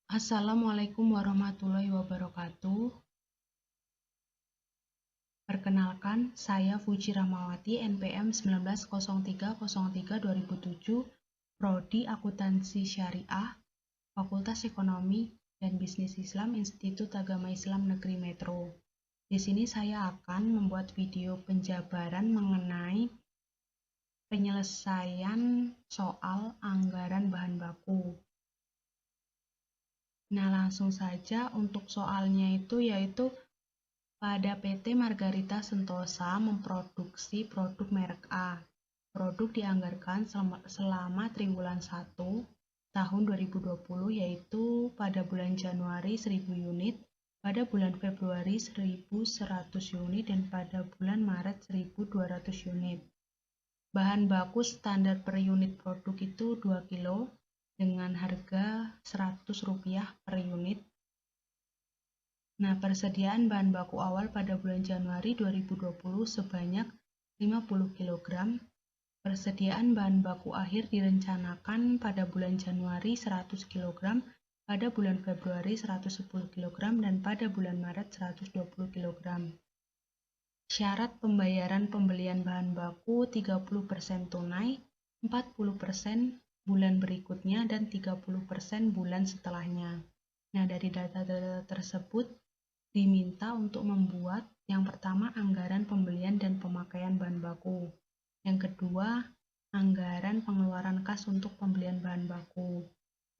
Assalamualaikum warahmatullahi wabarakatuh. Perkenalkan, saya Fuji Rahmawati, NPM 190303-2007, Prodi Akuntansi Syariah, Fakultas Ekonomi dan Bisnis Islam, Institut Agama Islam Negeri Metro. Di sini saya akan membuat video penjabaran mengenai penyelesaian soal anggaran bahan baku. Nah, langsung saja untuk soalnya yaitu pada PT Margarita Sentosa memproduksi produk merek A. Produk dianggarkan selama triwulan 1 tahun 2020 yaitu pada bulan Januari 1000 unit, pada bulan Februari 1100 unit, dan pada bulan Maret 1200 unit. Bahan baku standar per unit produk itu 2 kilo dengan harga Rp100 per unit. Nah, persediaan bahan baku awal pada bulan Januari 2020 sebanyak 50 kg. Persediaan bahan baku akhir direncanakan pada bulan Januari 100 kg, pada bulan Februari 110 kg, dan pada bulan Maret 120 kg. Syarat pembayaran pembelian bahan baku 30% tunai, 40% bulan berikutnya, dan 30% bulan setelahnya. Nah, dari data-data tersebut diminta untuk membuat yang pertama anggaran pembelian dan pemakaian bahan baku. Yang kedua, anggaran pengeluaran kas untuk pembelian bahan baku.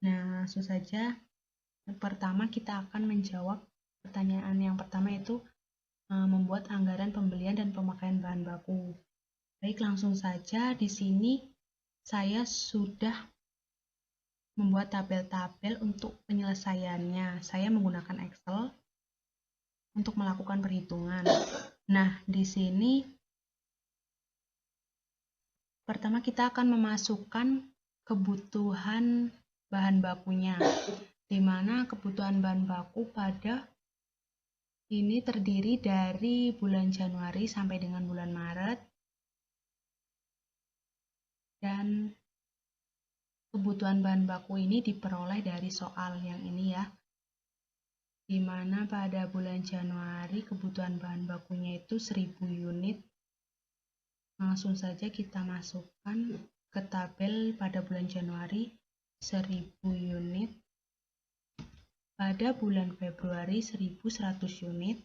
Nah, langsung saja. Yang pertama kita akan menjawab pertanyaan yang pertama yaitu membuat anggaran pembelian dan pemakaian bahan baku. Baik, langsung saja di sini saya sudah membuat tabel-tabel untuk penyelesaiannya. Saya menggunakan Excel untuk melakukan perhitungan. Nah, di sini pertama kita akan memasukkan kebutuhan bahan bakunya, di mana kebutuhan bahan baku pada ini terdiri dari bulan Januari sampai dengan bulan Maret, dan kebutuhan bahan baku ini diperoleh dari soal yang ini ya, di mana pada bulan Januari kebutuhan bahan bakunya itu 1000 unit. Langsung saja kita masukkan ke tabel pada bulan Januari 1000 unit, pada bulan Februari 1100 unit,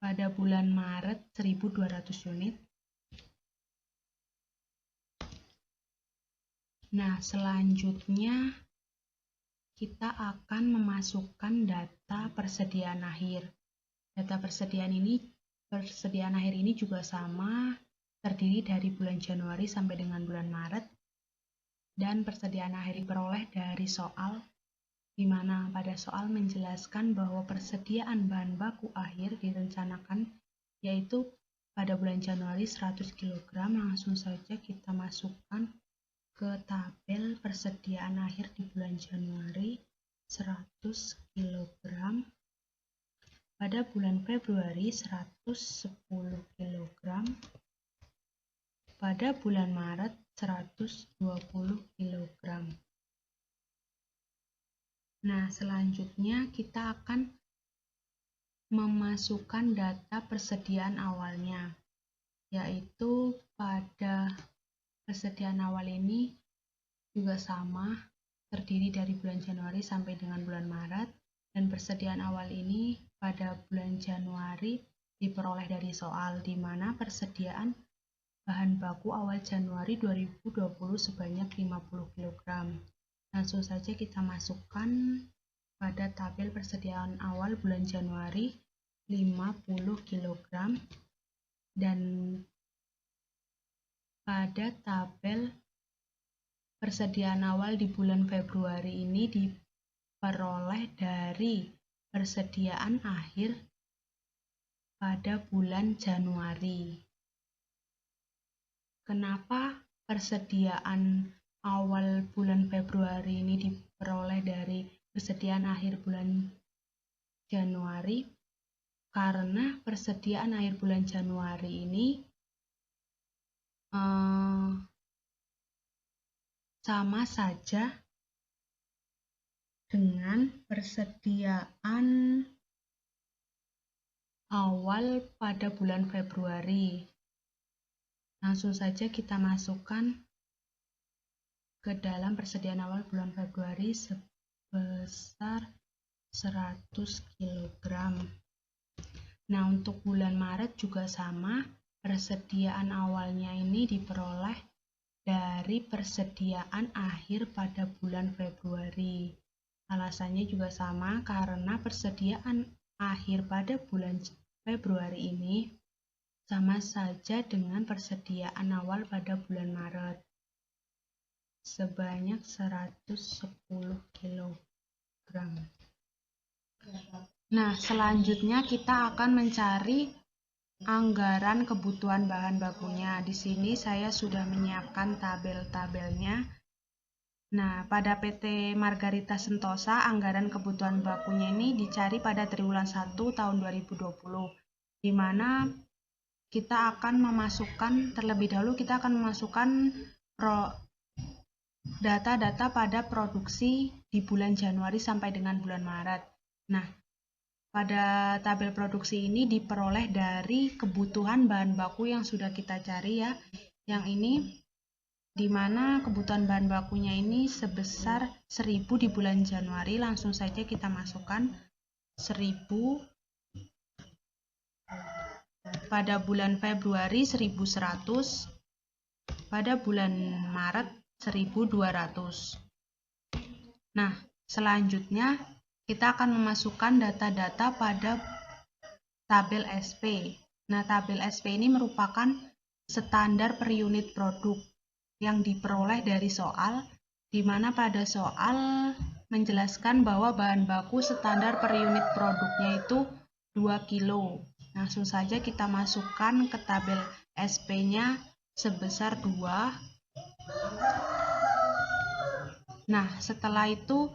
pada bulan Maret 1200 unit. Nah, selanjutnya kita akan memasukkan data persediaan akhir. Data persediaan akhir ini juga sama, terdiri dari bulan Januari sampai dengan bulan Maret, dan persediaan akhir diperoleh dari soal, di mana pada soal menjelaskan bahwa persediaan bahan baku akhir direncanakan yaitu pada bulan Januari 100 kg. Langsung saja kita masukkan ke tabel persediaan akhir di bulan Januari 100 kg, pada bulan Februari 110 kg, pada bulan Maret 120 kg. Nah, selanjutnya kita akan memasukkan data persediaan awalnya, yaitu pada persediaan awal ini juga sama, terdiri dari bulan Januari sampai dengan bulan Maret, dan persediaan awal ini pada bulan Januari diperoleh dari soal, di mana persediaan bahan baku awal Januari 2020 sebanyak 50 kg. Langsung saja kita masukkan pada tabel persediaan awal bulan Januari 50 kg, dan pada tabel persediaan awal di bulan Februari ini diperoleh dari persediaan akhir pada bulan Januari. Kenapa persediaan awal bulan Februari ini diperoleh dari persediaan akhir bulan Januari? karena persediaan akhir bulan Januari ini sama saja dengan persediaan awal pada bulan Februari. Langsung saja kita masukkan ke dalam persediaan awal bulan Februari sebesar 100 kg. Nah, untuk bulan Maret juga sama, persediaan awalnya ini diperoleh dari persediaan akhir pada bulan Februari. Alasannya juga sama, karena persediaan akhir pada bulan Februari ini sama saja dengan persediaan awal pada bulan Maret, sebanyak 110 kg. Nah, selanjutnya kita akan mencari anggaran kebutuhan bahan bakunya. Di sini saya sudah menyiapkan tabel-tabelnya. Nah, pada PT Margarita Sentosa, anggaran kebutuhan bakunya ini dicari pada triwulan 1 tahun 2020, di mana kita akan memasukkan, terlebih dahulu kita akan memasukkan data-data pada produksi di bulan Januari sampai dengan bulan Maret. Nah, pada tabel produksi ini diperoleh dari kebutuhan bahan baku yang sudah kita cari ya. Yang ini di mana kebutuhan bahan bakunya ini sebesar 1000 di bulan Januari. Langsung saja kita masukkan 1000. Pada bulan Februari 1100. Pada bulan Maret 1200. Nah, selanjutnya kita akan memasukkan data-data pada tabel SP. Nah, tabel SP ini merupakan standar per unit produk yang diperoleh dari soal, di mana pada soal menjelaskan bahwa bahan baku standar per unit produknya itu 2 kilo. Langsung saja kita masukkan ke tabel SP-nya sebesar 2. Nah, setelah itu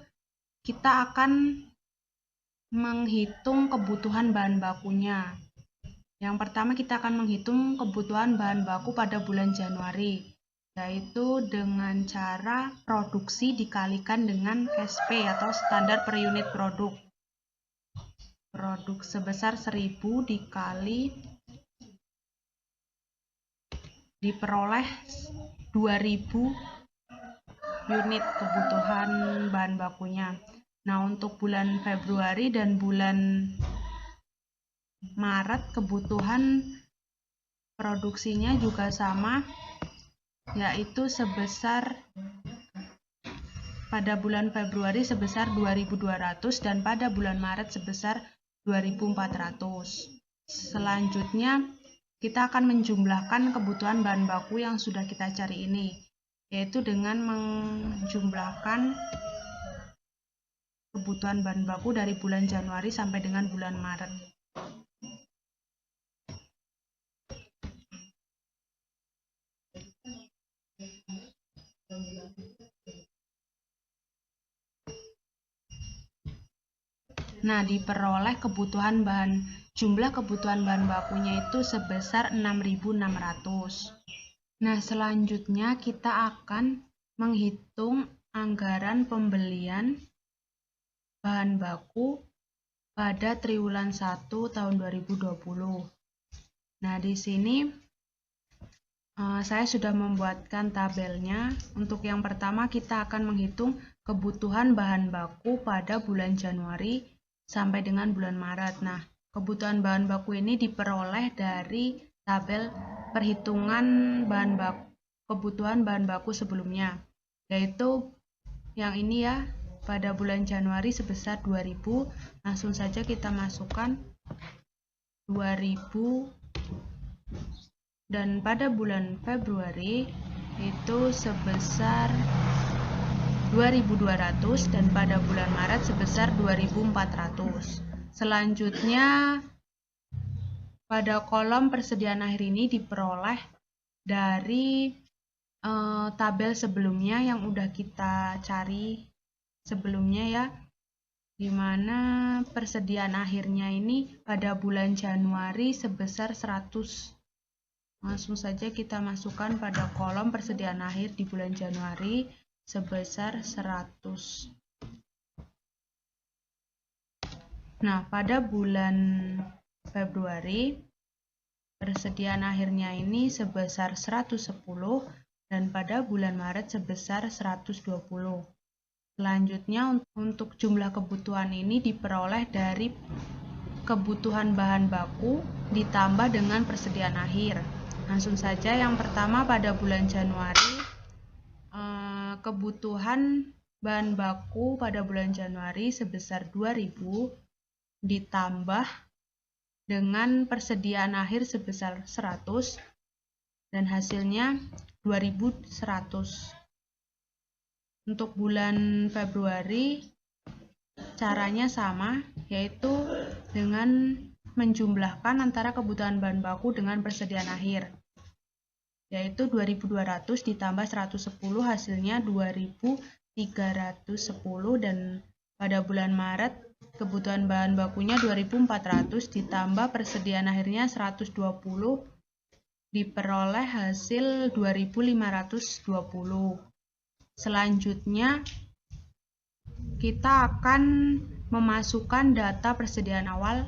kita akan menghitung kebutuhan bahan bakunya. Yang pertama kita akan menghitung kebutuhan bahan baku pada bulan Januari, yaitu dengan cara produksi dikalikan dengan SP atau standar per unit produk. Produk sebesar 1000 dikali diperoleh 2000 unit kebutuhan bahan bakunya. Nah, untuk bulan Februari dan bulan Maret kebutuhan produksinya juga sama, yaitu sebesar pada bulan Februari sebesar 2200 dan pada bulan Maret sebesar 2400. Selanjutnya kita akan menjumlahkan kebutuhan bahan baku yang sudah kita cari ini, yaitu dengan menjumlahkan kebutuhan bahan baku dari bulan Januari sampai dengan bulan Maret. Nah, diperoleh jumlah kebutuhan bahan bakunya itu sebesar 6.600. Nah, selanjutnya kita akan menghitung anggaran pembelian bahan baku pada triwulan 1 tahun 2020. Nah, di sini saya sudah membuatkan tabelnya. Untuk yang pertama kita akan menghitung kebutuhan bahan baku pada bulan Januari sampai dengan bulan Maret. Nah, kebutuhan bahan baku ini diperoleh dari tabel perhitungan kebutuhan bahan baku sebelumnya, yaitu yang ini ya, pada bulan Januari sebesar 2000. Langsung saja kita masukkan 2000, dan pada bulan Februari itu sebesar 2200 dan pada bulan Maret sebesar 2400. Selanjutnya pada kolom persediaan akhir ini diperoleh dari tabel sebelumnya yang udah kita cari sebelumnya ya, di mana persediaan akhirnya ini pada bulan Januari sebesar 100. Langsung saja kita masukkan pada kolom persediaan akhir di bulan Januari sebesar 100. Nah, pada bulan Februari persediaan akhirnya ini sebesar 110 dan pada bulan Maret sebesar 120. Selanjutnya untuk jumlah kebutuhan ini diperoleh dari kebutuhan bahan baku ditambah dengan persediaan akhir. Langsung saja yang pertama pada bulan Januari kebutuhan bahan baku pada bulan Januari sebesar 2000 ditambah dengan persediaan akhir sebesar 100 dan hasilnya 2100. Untuk bulan Februari caranya sama, yaitu dengan menjumlahkan antara kebutuhan bahan baku dengan persediaan akhir, yaitu 2200 ditambah 110 hasilnya 2310, dan pada bulan Maret kebutuhan bahan bakunya 2400 ditambah persediaan akhirnya 120 diperoleh hasil 2520. Selanjutnya kita akan memasukkan data persediaan awal,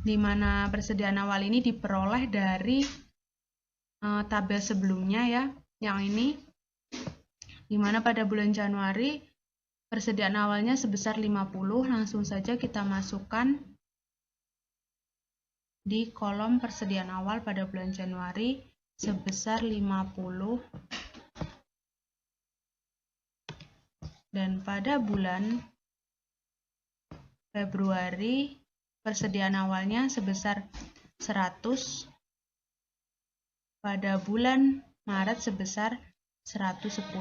di mana persediaan awal ini diperoleh dari tabel sebelumnya ya, yang ini, di mana pada bulan Januari persediaan awalnya sebesar 50. Langsung saja kita masukkan di kolom persediaan awal pada bulan Januari sebesar 50. Dan pada bulan Februari persediaan awalnya sebesar 100. Pada bulan Maret sebesar 110.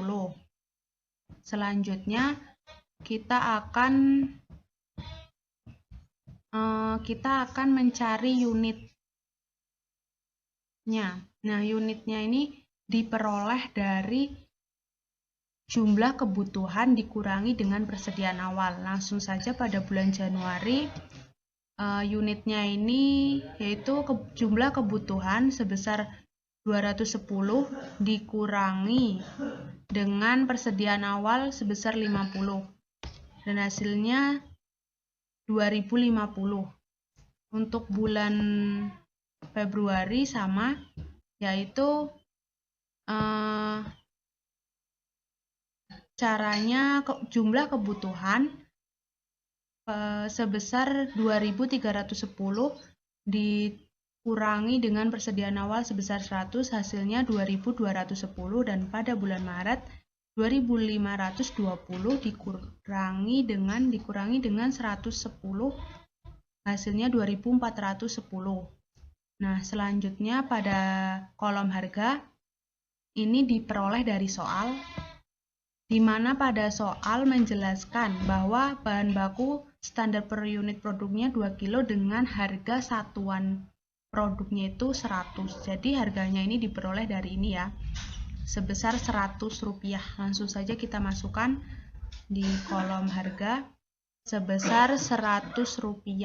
Selanjutnya kita akan mencari unitnya. Nah, unitnya ini diperoleh dari jumlah kebutuhan dikurangi dengan persediaan awal. Langsung saja pada bulan Januari unitnya ini yaitu jumlah kebutuhan sebesar 210 dikurangi dengan persediaan awal sebesar 50 dan hasilnya 2050. Untuk bulan Februari sama, yaitu caranya jumlah kebutuhan sebesar 2310 dikurangi dengan persediaan awal sebesar 100, hasilnya 2210, dan pada bulan Maret 2520 dikurangi dengan 110, hasilnya 2410. Nah, selanjutnya pada kolom harga ini diperoleh dari soal, di mana pada soal menjelaskan bahwa bahan baku standar per unit produknya 2 kilo dengan harga satuan produknya itu 100. Jadi harganya ini diperoleh dari ini ya, sebesar Rp100. Langsung saja kita masukkan di kolom harga sebesar Rp100.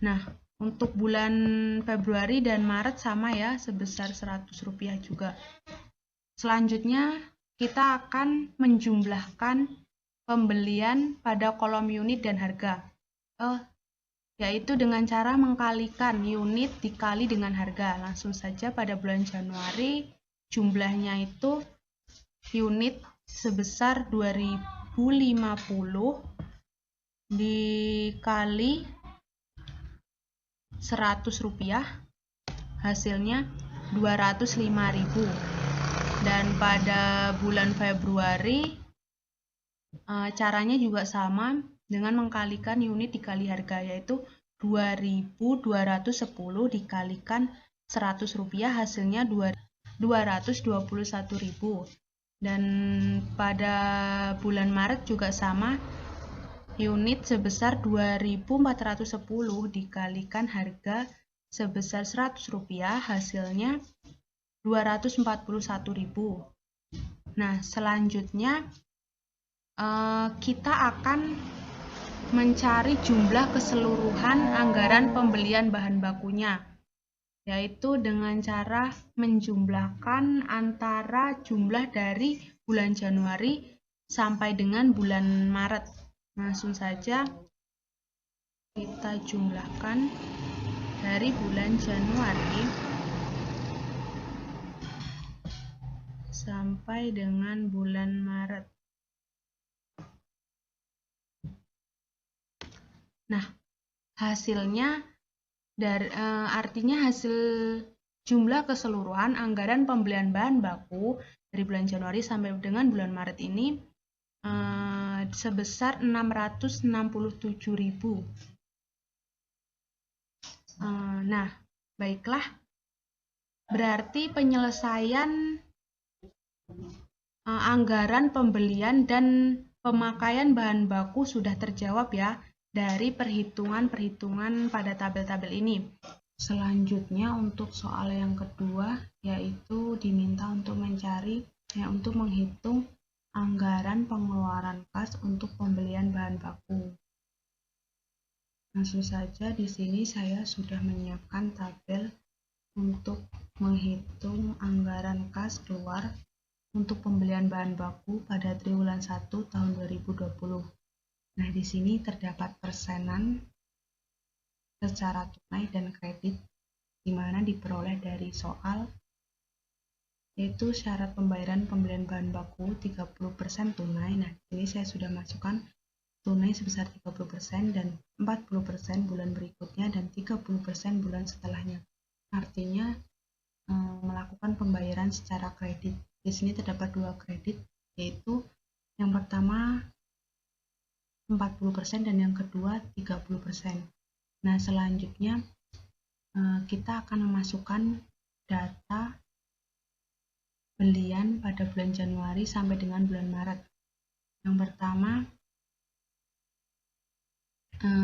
Nah, untuk bulan Februari dan Maret sama ya, sebesar Rp100 juga. Selanjutnya kita akan menjumlahkan pembelian pada kolom unit dan harga, yaitu dengan cara mengkalikan unit dikali dengan harga. Langsung saja pada bulan Januari jumlahnya itu unit sebesar 2050 dikali Rp100, hasilnya 205.000. Dan pada bulan Februari caranya juga sama dengan mengkalikan unit dikali harga, yaitu 2210 dikalikan Rp100, hasilnya 221.000. Dan pada bulan Maret juga sama, unit sebesar 2410 dikalikan harga sebesar Rp100, hasilnya 241.000. Nah, selanjutnya kita akan mencari jumlah keseluruhan anggaran pembelian bahan bakunya, yaitu dengan cara menjumlahkan antara jumlah dari bulan Januari sampai dengan bulan Maret. Langsung saja kita jumlahkan dari bulan Januari sampai dengan bulan Maret. Nah, hasilnya artinya hasil jumlah keseluruhan anggaran pembelian bahan baku dari bulan Januari sampai dengan bulan Maret ini sebesar 667.000. Nah, baiklah. Berarti penyelesaian anggaran pembelian dan pemakaian bahan baku sudah terjawab ya dari perhitungan-perhitungan pada tabel-tabel ini. Selanjutnya untuk soal yang kedua, yaitu diminta untuk menghitung anggaran pengeluaran kas untuk pembelian bahan baku. Langsung saja di sini saya sudah menyiapkan tabel untuk menghitung anggaran kas keluar untuk pembelian bahan baku pada triwulan 1 tahun 2020. Nah, di sini terdapat persenan secara tunai dan kredit, di mana diperoleh dari soal, yaitu syarat pembayaran pembelian bahan baku 30% tunai. Nah, di sini saya sudah masukkan tunai sebesar 30% dan 40% bulan berikutnya dan 30% bulan setelahnya. Artinya melakukan pembayaran secara kredit. Di sini terdapat dua kredit, yaitu yang pertama 40% dan yang kedua 30%. Nah, selanjutnya kita akan memasukkan data belian pada bulan Januari sampai dengan bulan Maret. Yang pertama,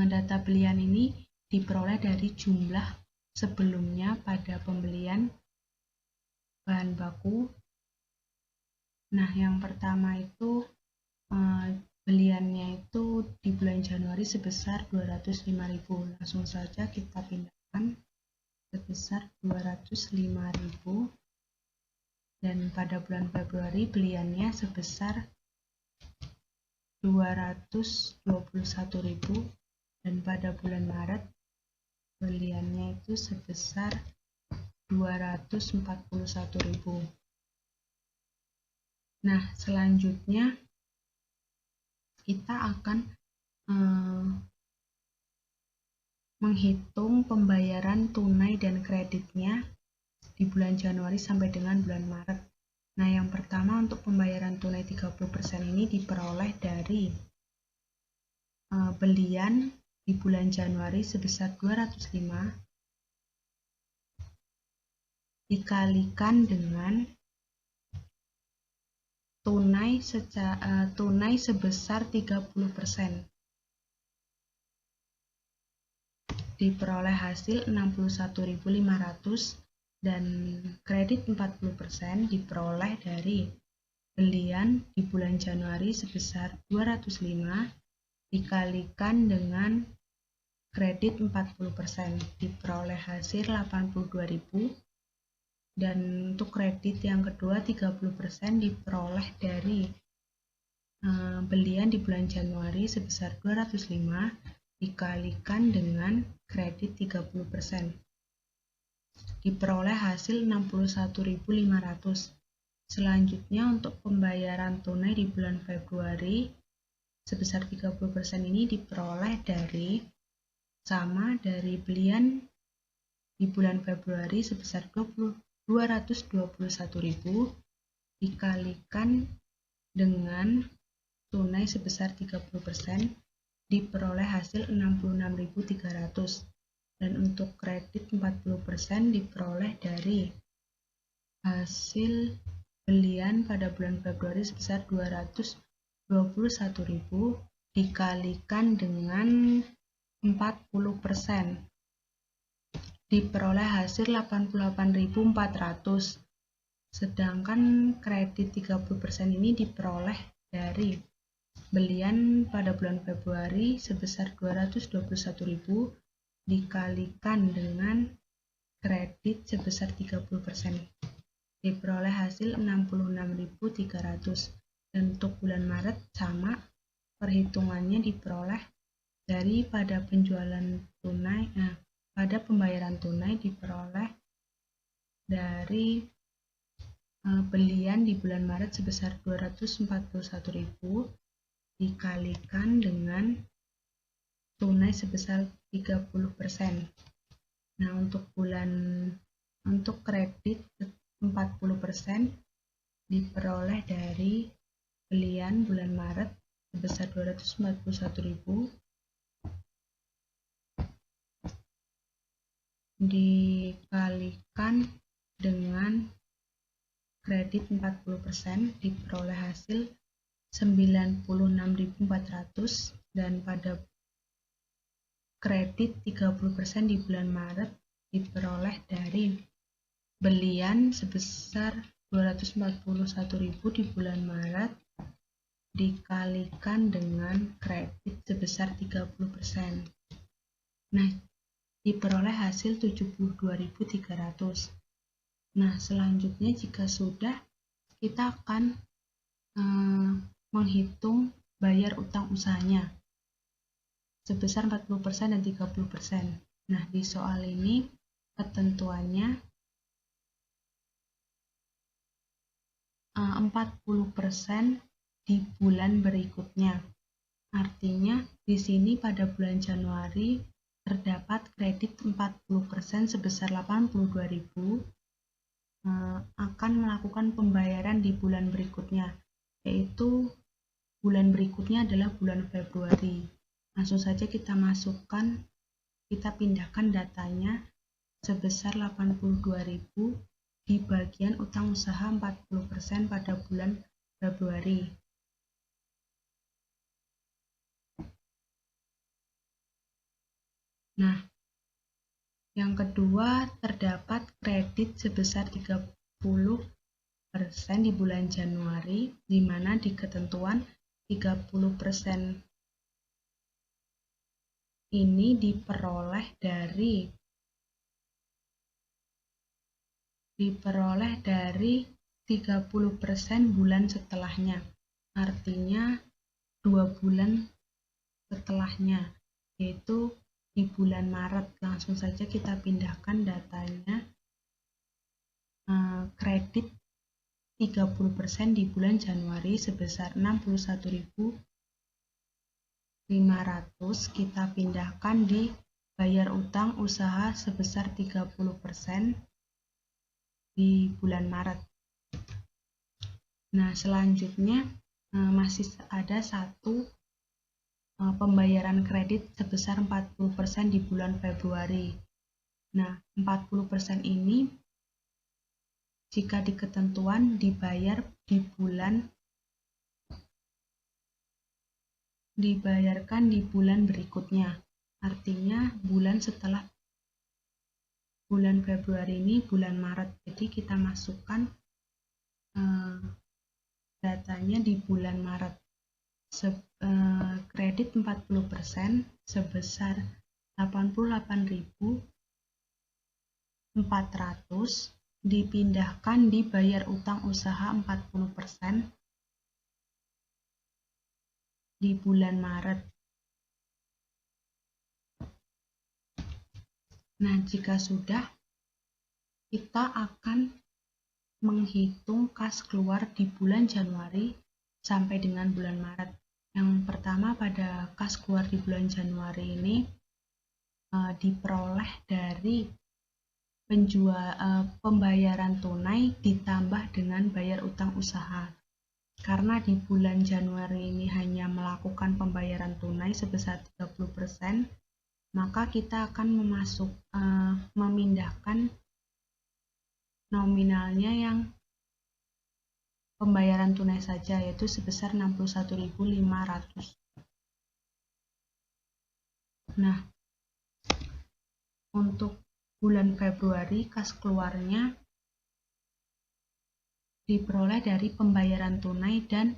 data belian ini diperoleh dari jumlah sebelumnya pada pembelian bahan baku. Nah, yang pertama itu beliannya itu di bulan Januari sebesar 205.000. Langsung saja kita pindahkan sebesar 205.000. Dan pada bulan Februari beliannya sebesar 221.000 dan pada bulan Maret beliannya itu sebesar 241.000. Nah, selanjutnya kita akan menghitung pembayaran tunai dan kreditnya di bulan Januari sampai dengan bulan Maret. Nah, yang pertama untuk pembayaran tunai 30% ini diperoleh dari belian di bulan Januari sebesar 205 dikalikan dengan tunai sebesar 30%. Diperoleh hasil 61.500 dan kredit 40% diperoleh dari belian di bulan Januari sebesar 205 dikalikan dengan kredit 40%, diperoleh hasil 82.000 dan untuk kredit yang kedua 30% diperoleh dari belian di bulan Januari sebesar 205 dikalikan dengan kredit 30%, diperoleh hasil 61.500. Selanjutnya untuk pembayaran tunai di bulan Februari sebesar 30% ini diperoleh dari belian di bulan Februari sebesar 221.000 dikalikan dengan tunai sebesar 30% diperoleh hasil 66.300 dan untuk kredit 40% diperoleh dari hasil belian pada bulan Februari sebesar 221.000 dikalikan dengan 40% diperoleh hasil 88.400. Sedangkan kredit 30% ini diperoleh dari Belian pada bulan Februari sebesar 221.000 dikalikan dengan kredit sebesar 30%. Diperoleh hasil 66.300. Dan untuk bulan Maret sama, perhitungannya diperoleh dari pada penjualan tunai, pada pembayaran tunai diperoleh dari belian di bulan Maret sebesar 241.000 dikalikan dengan tunai sebesar 30%. Nah, untuk kredit 40% diperoleh dari belian bulan Maret sebesar 241.000 dikalikan dengan kredit 40% diperoleh hasil 96.400, dan pada kredit 30% di bulan Maret diperoleh dari belian sebesar 241.000 di bulan Maret dikalikan dengan kredit sebesar 30%. Nah, diperoleh hasil 72.300. Nah, selanjutnya jika sudah, kita akan menghitung bayar utang usahanya sebesar 40% dan 30%. Nah, di soal ini ketentuannya 40% di bulan berikutnya. Artinya di sini pada bulan Januari terdapat kredit 40% sebesar 82.000 akan melakukan pembayaran di bulan berikutnya, yaitu bulan berikutnya adalah bulan Februari. Langsung saja kita pindahkan datanya sebesar 82.000 di bagian utang usaha 40% pada bulan Februari. Nah, yang kedua terdapat kredit sebesar 30% di bulan Januari, di mana di ketentuan 30% ini diperoleh dari 30% bulan setelahnya, artinya 2 bulan setelahnya, yaitu di bulan Maret. Langsung saja kita pindahkan datanya, kredit 30% di bulan Januari sebesar 61.500 kita pindahkan di bayar utang usaha sebesar 30% di bulan Maret. Nah, selanjutnya masih ada satu pembayaran kredit sebesar 40% di bulan Februari. Nah, 40% ini jika di ketentuan dibayarkan di bulan berikutnya. Artinya bulan setelah bulan Februari ini bulan Maret. Jadi kita masukkan datanya di bulan Maret. Kredit 40% sebesar 88.400 dipindahkan di bayar utang usaha 40% di bulan Maret. Nah, jika sudah, kita akan menghitung kas keluar di bulan Januari sampai dengan bulan Maret. Yang pertama, pada kas keluar di bulan Januari ini diperoleh dari pembayaran tunai ditambah dengan bayar utang usaha. Karena di bulan Januari ini hanya melakukan pembayaran tunai sebesar 30%, maka kita akan memindahkan nominalnya yang pembayaran tunai saja, yaitu sebesar 61.500. Nah, untuk bulan Februari kas keluarnya diperoleh dari pembayaran tunai dan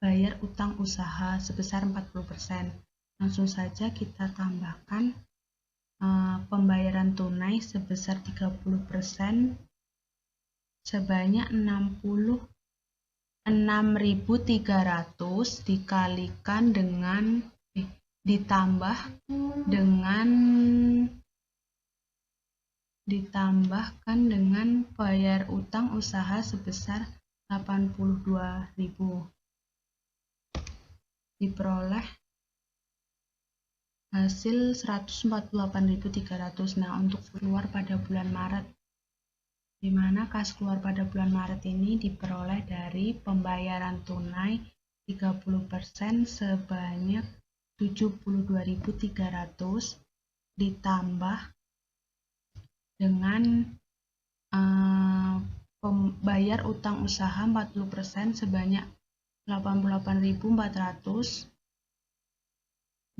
bayar utang usaha sebesar 40%. Langsung saja kita tambahkan pembayaran tunai sebesar 30% sebanyak 6.300 dikalikan dengan ditambahkan dengan bayar utang usaha sebesar 82.000. Diperoleh hasil 148.300. Nah, untuk keluar pada bulan Maret, di mana kas keluar pada bulan Maret ini diperoleh dari pembayaran tunai 30% sebanyak 72.300 ditambah dengan bayar utang usaha 40% sebanyak 88.400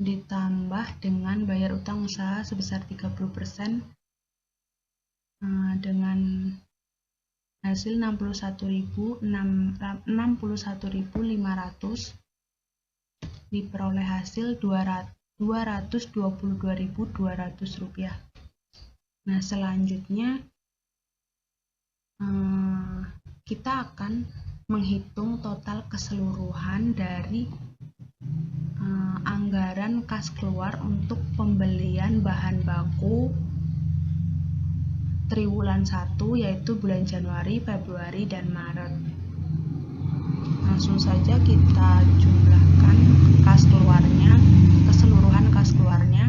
ditambah dengan bayar utang usaha sebesar 30% dengan hasil 61.500 diperoleh hasil 222.200 rupiah. Nah, selanjutnya kita akan menghitung total keseluruhan dari anggaran kas keluar untuk pembelian bahan baku triwulan 1, yaitu bulan Januari, Februari, dan Maret. Langsung saja kita jumlahkan kas keluarnya, keseluruhan kas keluarnya.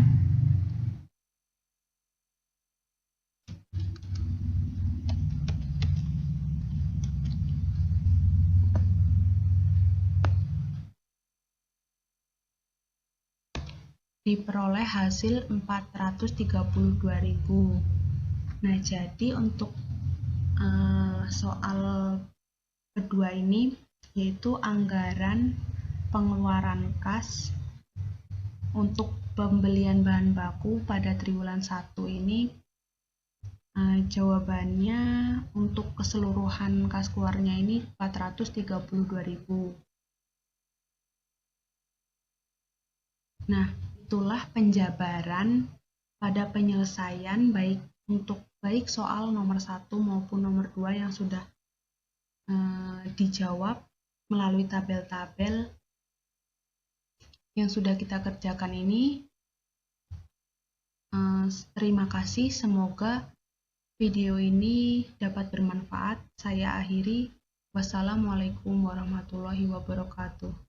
Diperoleh hasil 432.000. Nah, jadi untuk soal kedua ini, yaitu anggaran pengeluaran kas untuk pembelian bahan baku pada triwulan 1 ini, jawabannya untuk keseluruhan kas keluarnya ini 432.000. Nah, itulah penjabaran pada penyelesaian baik soal nomor 1 maupun nomor 2 yang sudah dijawab melalui tabel-tabel yang sudah kita kerjakan ini. Terima kasih, semoga video ini dapat bermanfaat. Saya akhiri. Wassalamualaikum warahmatullahi wabarakatuh.